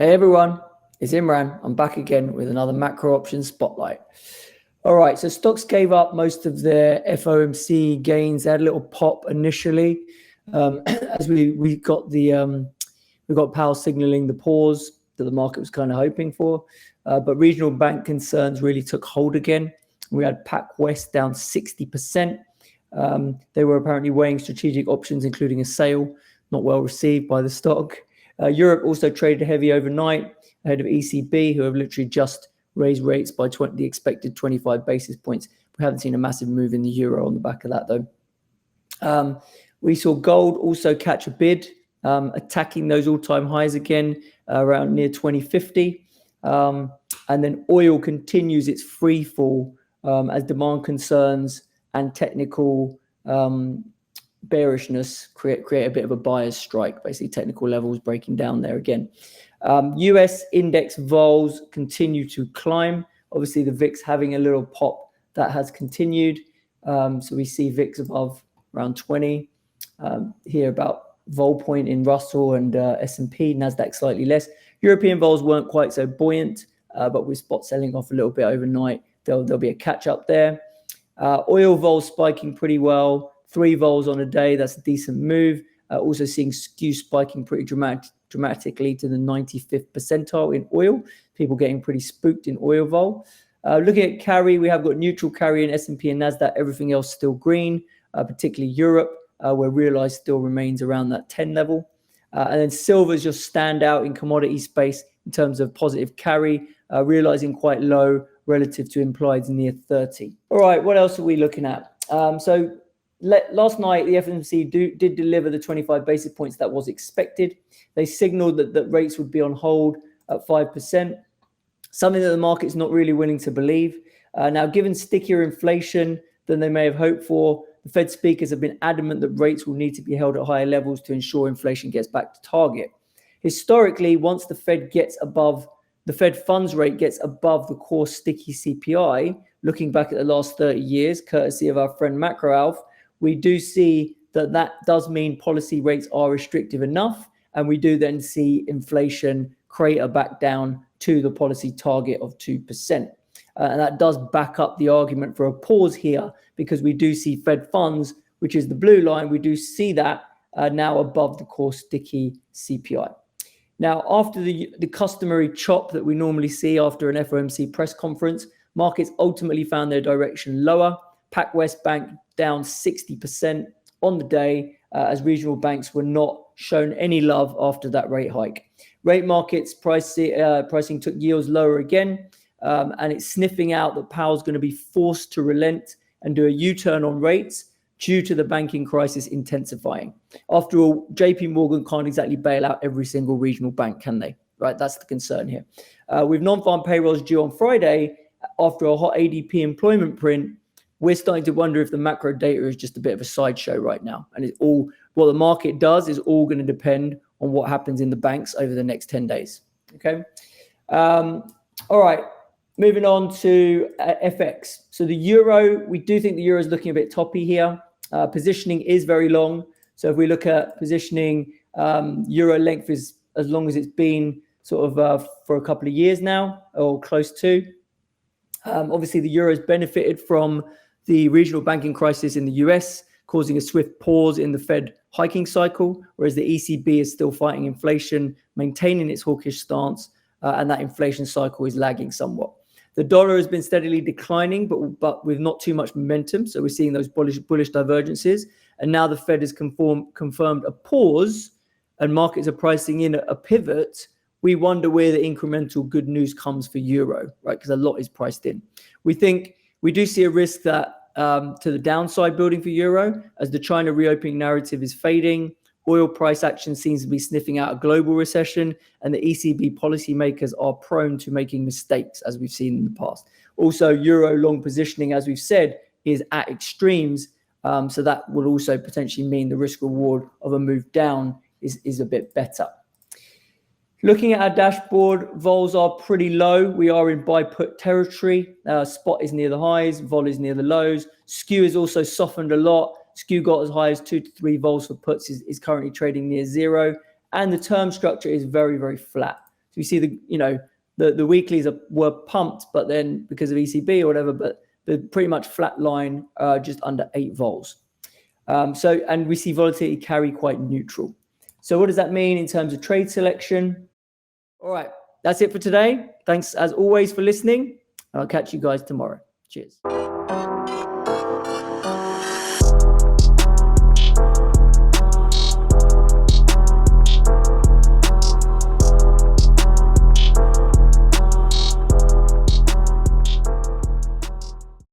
Hey everyone, it's Imran. I'm back again with another macro options spotlight. All right, so stocks gave up most of their FOMC gains. They had a little pop initially as we got Powell signaling the pause that the market was kind of hoping for, but regional bank concerns really took hold again. We had PacWest down 60%. They were apparently weighing strategic options, including a sale, not well received by the stock. Europe also traded heavy overnight ahead of ECB, who have literally just raised rates by the expected 25 basis points. We haven't seen a massive move in the euro on the back of that, though. We saw gold also catch a bid, attacking those all-time highs again around near 2050. And then oil continues its free fall as demand concerns and technical bearishness create a bit of a buyer's strike, basically technical levels breaking down there again. US index vols continue to climb. Obviously, the VIX having a little pop that has continued. So we see VIX above around 20. Here about vol point in Russell and S&P, Nasdaq slightly less. European vols weren't quite so buoyant, but with spot selling off a little bit overnight, there'll be a catch up there. Oil vols spiking pretty well. 3 vols on a day, that's a decent move. Also seeing skew spiking pretty dramatically to the 95th percentile in oil. People getting pretty spooked in oil vol. Looking at carry, we have got neutral carry in S&P and Nasdaq. Everything else still green, particularly Europe, where realized still remains around that 10 level. And then silver's just stand out in commodity space in terms of positive carry, realizing quite low relative to implied near 30. All right, what else are we looking at? Last night, the FOMC did deliver the 25 basis points that was expected. They signaled that rates would be on hold at 5%, something that the market's not really willing to believe. Now, given stickier inflation than they may have hoped for, the Fed speakers have been adamant that rates will need to be held at higher levels to ensure inflation gets back to target. Historically, once the Fed funds rate gets above the core sticky CPI, looking back at the last 30 years, courtesy of our friend Macro Alf, we do see that does mean policy rates are restrictive enough, and we do then see inflation crater back down to the policy target of 2%. And that does back up the argument for a pause here, because we do see Fed funds, which is the blue line, we do see that now above the core sticky CPI. Now, after the customary chop that we normally see after an FOMC press conference, markets ultimately found their direction lower. PacWest Bank down 60% on the day as regional banks were not shown any love after that rate hike. Rate markets pricing took yields lower again, and it's sniffing out that Powell's going to be forced to relent and do a U-turn on rates due to the banking crisis intensifying. After all, JP Morgan can't exactly bail out every single regional bank, can they? Right, that's the concern here. With non-farm payrolls due on Friday, after a hot ADP employment print, we're starting to wonder if the macro data is just a bit of a sideshow right now. And it's all, what the market does is all going to depend on what happens in the banks over the next 10 days. Okay. All right. Moving on to FX. So the euro, we do think the euro is looking a bit toppy here. Positioning is very long. So if we look at positioning, euro length is as long as it's been sort of for a couple of years now, or close to. Obviously, the euro has benefited from the regional banking crisis in the US, causing a swift pause in the Fed hiking cycle, whereas the ECB is still fighting inflation, maintaining its hawkish stance, and that inflation cycle is lagging somewhat. The dollar has been steadily declining, but with not too much momentum. So we're seeing those bullish divergences. And now the Fed has confirmed a pause, and markets are pricing in a pivot. We wonder where the incremental good news comes for euro, right? Because a lot is priced in. We do see a risk that to the downside building for euro as the China reopening narrative is fading. Oil price action seems to be sniffing out a global recession, and the ECB policymakers are prone to making mistakes, as we've seen in the past. Also, euro long positioning, as we've said, is at extremes. So that will also potentially mean the risk reward of a move down is a bit better. Looking at our dashboard, vols are pretty low. We are in buy put territory. Spot is near the highs, vol is near the lows. Skew is also softened a lot. Skew got as high as 2 to 3 vols for puts, is currently trading near 0. And the term structure is very, very flat. So you see the weeklies were pumped, but then because of ECB or whatever, but they're pretty much flat line, just under 8 vols. And we see volatility carry quite neutral. So what does that mean in terms of trade selection? All right, that's it for today. Thanks as always for listening. I'll catch you guys tomorrow. Cheers.